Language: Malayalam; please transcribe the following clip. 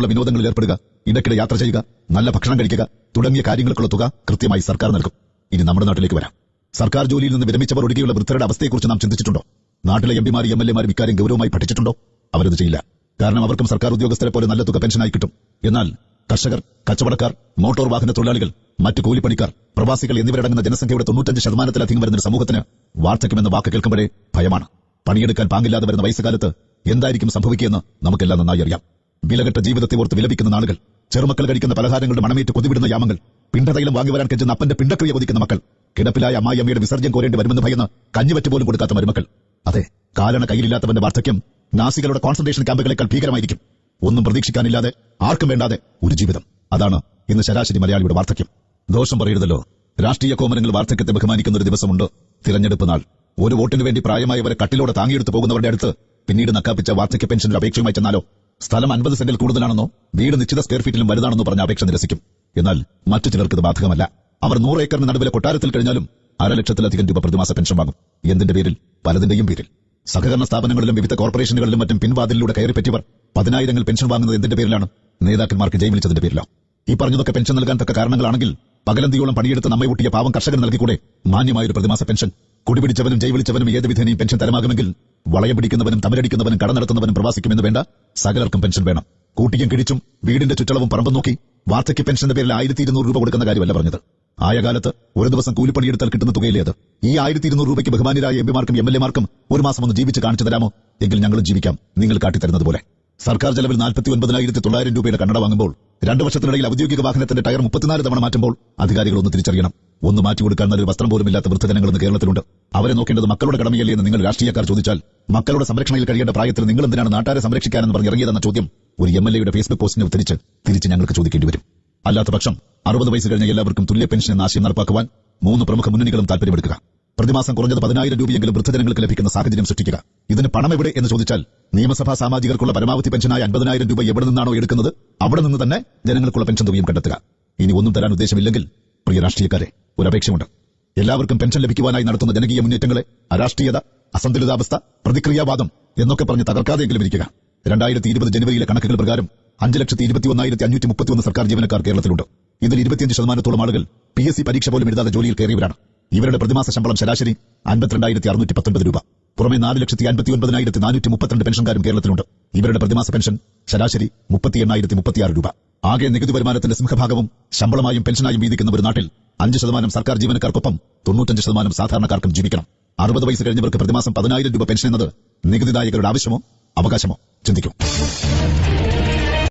കുട്ടികൾക്കുള്ള വിനോദങ്ങളിൽ ഏർപ്പെടുക, ഇടയ്ക്കിടെ യാത്ര ചെയ്യുക, നല്ല ഭക്ഷണം കഴിക്കുക തുടങ്ങിയ കാര്യങ്ങൾക്കുള്ള തുക കൃത്യമായി സർക്കാർ നൽകും. ഇനി നമ്മുടെ നാട്ടിലേക്ക് വരാം. സർക്കാർ ജോലിയിൽ നിന്ന് വിരമിച്ചവർ ഒഴികെയുള്ള വൃദ്ധരുടെ അവസ്ഥയെക്കുറിച്ച് നാം ചിന്തിച്ചിട്ടുണ്ടോ? നാട്ടിലെ എംപിമാരും എംഎൽഎമാരും ഇക്കാര്യം ഗൌരവമായി പഠിച്ചിട്ടുണ്ടോ? അവരത് ചെയ്യില്ല. കാരണം അവർക്കും സർക്കാർ ഉദ്യോഗസ്ഥരെ പോലെ നല്ല തുക പെൻഷനായി കിട്ടും. എന്നാൽ കർഷകർ, കച്ചവടക്കാർ, മോട്ടോർ വാഹന തൊഴിലാളികൾ, മറ്റ് കൂലിപ്പണിക്കാർ, പ്രവാസികൾ എന്നിവരടങ്ങുന്ന ജനസംഖ്യയുടെ 95% വരുന്ന സമൂഹത്തിന് വാർദ്ധക്യമെന്ന വാക്ക് കേൾക്കുമ്പോഴേ ഭയമാണ്. പണിയെടുക്കാൻ പാങ്ങില്ലാതെ വരുന്ന വയസ്സുകാലത്ത് എന്തായിരിക്കും സംഭവിക്കുകയെന്ന് നമുക്കെല്ലാം നന്നായി അറിയാം. വിലകെട്ട ജീവിതത്തെ ഓർത്ത് വിലപിക്കുന്ന നാളുകൾ, ചെറുമക്കൾ കഴിക്കുന്ന പലഹാരങ്ങളുടെ മണമേറ്റ് കൊതിവിടുന്ന യാമങ്ങൾ, പിണ്ടതൈലം വാങ്ങിവരാൻ കെഞ്ചുന്ന അപ്പന്റെ പിണ്ടക്രിയ കൊതിക്കുന്ന മക്കൾ, കിടപ്പിലായ അമ്മായിയമ്മയുടെ വിസർജ്യം കോരേണ്ടി വരുമെന്ന് ഭയന്ന് കഞ്ഞിവറ്റ് പോലും കൊടുക്കാത്ത മരുമക്കൾ. അതെ, കാലണ കയ്യിലില്ലാത്തവന്റെ വാർദ്ധക്യം നാസികളുടെ കോൺസെൻട്രേഷൻ ക്യാമ്പുകളെക്കാൾ ഭീകരമായിരിക്കും. ഒന്നും പ്രതീക്ഷിക്കാനില്ലാതെ, ആർക്കും വേണ്ടാതെ ഒരു ജീവിതം. അതാണ് ഇന്ന് ശരാശരി മലയാളിയുടെ വാർദ്ധക്യം. ദോഷം പറയരുതല്ലോ. രാഷ്ട്രീയ കോമരങ്ങൾ വാർദ്ധക്യത്തെ ബഹുമാനിക്കുന്ന ഒരു ദിവസമുണ്ട്, തിരഞ്ഞെടുപ്പ് നാൾ. ഒരു വോട്ടിന് വേണ്ടി പ്രായമായവരെ കട്ടിലോടെ താങ്ങിയെടുത്ത് പോകുന്നവരുടെ അടുത്ത് പിന്നീട് നക്കാപ്പിച്ച വാർദ്ധക്യ പെൻഷനൊരു അപേക്ഷയുമായി ചെന്നാലോ? സ്ഥലം 50 സെന്റിൽ കൂടുതലാണെന്നോ വീട് നിശ്ചിത സ്ക്വയർ ഫീറ്റിലും വലുതാണെന്നോ പറഞ്ഞ അപേക്ഷ നിരസിക്കും. എന്നാൽ മറ്റു ചിലർക്ക് ഇത് ബാധകമല്ല. അവർ 100 ഏക്കറിന് നടുവിലെ കൊട്ടാരത്തിൽ കഴിഞ്ഞാലും 1,00,000-ലധികം രൂപ പ്രതിമാസ പെൻഷൻ വാങ്ങും. എന്തിന്റെ പേരിൽ? പലതിന്റെയും പേരിൽ. സഹകരണ സ്ഥാപനങ്ങളിലും വിവിധ കോർപ്പറേഷനുകളിലും മറ്റും പിൻവാതിലിലൂടെ കയറിപ്പറ്റിയവർ 10,000 പെൻഷൻ വാങ്ങുന്നത് എന്തിന്റെ പേരിലാണ്? നേതാക്കന്മാർക്ക് ജയ് വിളിച്ചതിന്റെ പേരിലോ? ഈ പറഞ്ഞതൊക്കെ പെൻഷൻ നൽകാൻ തക്ക കാരണങ്ങളാണെങ്കിൽ പകലന്തിയോളം പണിയെടുത്ത് നമ്മെ ഊട്ടിയ പാവം കർഷകർ നൽകിക്കൂടെ മാന്യമായൊരു പ്രതിമാസ പെൻഷൻ? കുടിപിടിച്ചവനും ജയ് വിളിച്ചവനും ഏത് വിധേനയും പെൻഷൻ തരമാകുമെങ്കിൽ വളയം പിടിക്കുന്നവനും തമരടിക്കുന്നവനും കട നടത്തുന്നവനും പ്രവാസിക്കുമെന്ന് വേണ്ട, സകലർക്കും പെൻഷൻ വേണം. കൂട്ടിയും കിഴിച്ചും വീടിന്റെ ചുറ്റളവും പറമ്പും നോക്കി വാർദ്ധക്യ പെൻഷന്റെ പേരിൽ 1,200 രൂപ കൊടുക്കുന്ന കാര്യമല്ല പറഞ്ഞത്. ആയ കാലത്ത് ഒരു ദിവസം കൂലിപ്പണിയെടുത്താൽ കിട്ടുന്ന തുകയില്ലേ അത്? ഈ 1,200 രൂപയ്ക്ക് ബഹുമാനിരായ എംപിമാർക്കും എംഎൽഎമാർക്കും ഒരു മാസം ഒന്ന് ജീവിച്ച് കാണിച്ചു തരാമോ? എങ്കിൽ ഞങ്ങളും ജീവിക്കാം, നിങ്ങൾ കാട്ടിത്തരുന്നത് പോലെ. സർക്കാർ ചെലവിൽ 49,900 രൂപയുടെ കണ്ണട വാങ്ങുമ്പോൾ 2 വർഷത്തിനിടയിൽ ഔദ്യോഗിക വാഹനത്തിന്റെ ടയർ 34 തവണ മാറ്റുമ്പോൾ അധികാരികൾ ഒന്ന് തിരിച്ചറിയണം. ഒന്ന് മാറ്റിക്കൊടുക്കാൻ നല്ലൊരു വസ്ത്രം പോലും ഇല്ലാത്ത വൃദ്ധജനങ്ങളെന്ന് കേരളത്തിലുണ്ട്. അവരെ നോക്കേണ്ടത് മക്കളുടെ കടമയല്ലേ എന്ന് നിങ്ങൾ രാഷ്ട്രീയക്കാർ ചോദിച്ചാൽ, മക്കളുടെ സംരക്ഷണയിൽ കഴിയേണ്ട പ്രായത്തിൽ നിങ്ങൾ എന്തിനാണ് നാട്ടാരെ സംരക്ഷിക്കാനെന്ന് പറഞ്ഞ് ഇറങ്ങിയതെന്ന ചോദ്യം ഒരു എംഎൽഎയുടെ ഫേസ്ബുക്ക് പോസ്റ്റിനെ തിരിച്ച് ഞങ്ങൾക്ക് ചോദിക്കേണ്ടി വരും. അല്ലാത്ത പക്ഷം 60 വയസ്സ് കഴിഞ്ഞ എല്ലാവർക്കും തുല്യ പെൻഷൻ എന്ന ആശയം നടപ്പാക്കുവാൻ 3 പ്രമുഖ മുന്നണികളും താൽപര്യമെടുക്കുക. പ്രതിമാസം കുറഞ്ഞത് 10,000 രൂപയെങ്കിലും വൃദ്ധജനങ്ങൾക്ക് ലഭിക്കുന്ന സാഹചര്യം സൃഷ്ടിക്കുക. ഇതിന് പണം എവിടെ എന്ന് ചോദിച്ചാൽ, നിയമസഭാ സാമാജികർക്കുള്ള പരമാവധി പെൻഷനായ 50,000 രൂപ എവിടെ നിന്നാണോ എടുക്കുന്നത് അവിടെ നിന്ന് തന്നെ ജനങ്ങൾക്കുള്ള പെൻഷൻ തുകയും കണ്ടെത്തുക. ഇനി ഒന്നും തരാൻ ഉദ്ദേശമില്ലെങ്കിൽ പ്രിയ രാഷ്ട്രീയക്കാരെ, ഒരു അപേക്ഷയുണ്ട്. എല്ലാവർക്കും പെൻഷൻ ലഭിക്കുവാനായി നടത്തുന്ന ജനകീയ മുന്നേറ്റങ്ങളെ അരാഷ്ട്രീയത, അസന്തുലിതാവസ്ഥ, പ്രതിക്രിയാവാദം എന്നൊക്കെ പറഞ്ഞ് തകർക്കാതെയെങ്കിലും ഇരിക്കുക. 2020 ജനുവരിയിലെ കണക്കുകൾ പ്രകാരം 5,21,531 സർക്കാർ ജീവനക്കാർ കേരളത്തിലുണ്ട്. ഇതിൽ 25% ആളുകൾ PSC പരീക്ഷ പോലും എഴുതാതെ ജോലിയിൽ കയറിയവരാണ്. ഇവരുടെ പ്രതിമാസ ശമ്പളം ശരാശരി 52,619 രൂപ. പുറമെ 4,59,432 പെൻഷൻകാരും കേരളത്തിലുണ്ട്. ഇവരുടെ പ്രതിമാസ പെൻഷൻ ശരാശരി 38,036 രൂപ. ആകെ നികുതി വരുമാനത്തിന്റെ സിംഹഭാഗവും ശമ്പളമായും പെൻഷനായും വീതിക്കുന്ന ഒരു നാട്ടിൽ 5% സർക്കാർ ജീവനക്കാർക്കൊപ്പം 95% സാധാരണക്കാർക്കും ജീവിക്കണം. 60 വയസ്സ് കഴിഞ്ഞവർക്ക് പ്രതിമാസം 10,000 രൂപ പെൻഷൻ എന്നത് നികുതിദായകരുടെ ആവശ്യമോ അവകാശമോ? ചിന്തിക്കൂ.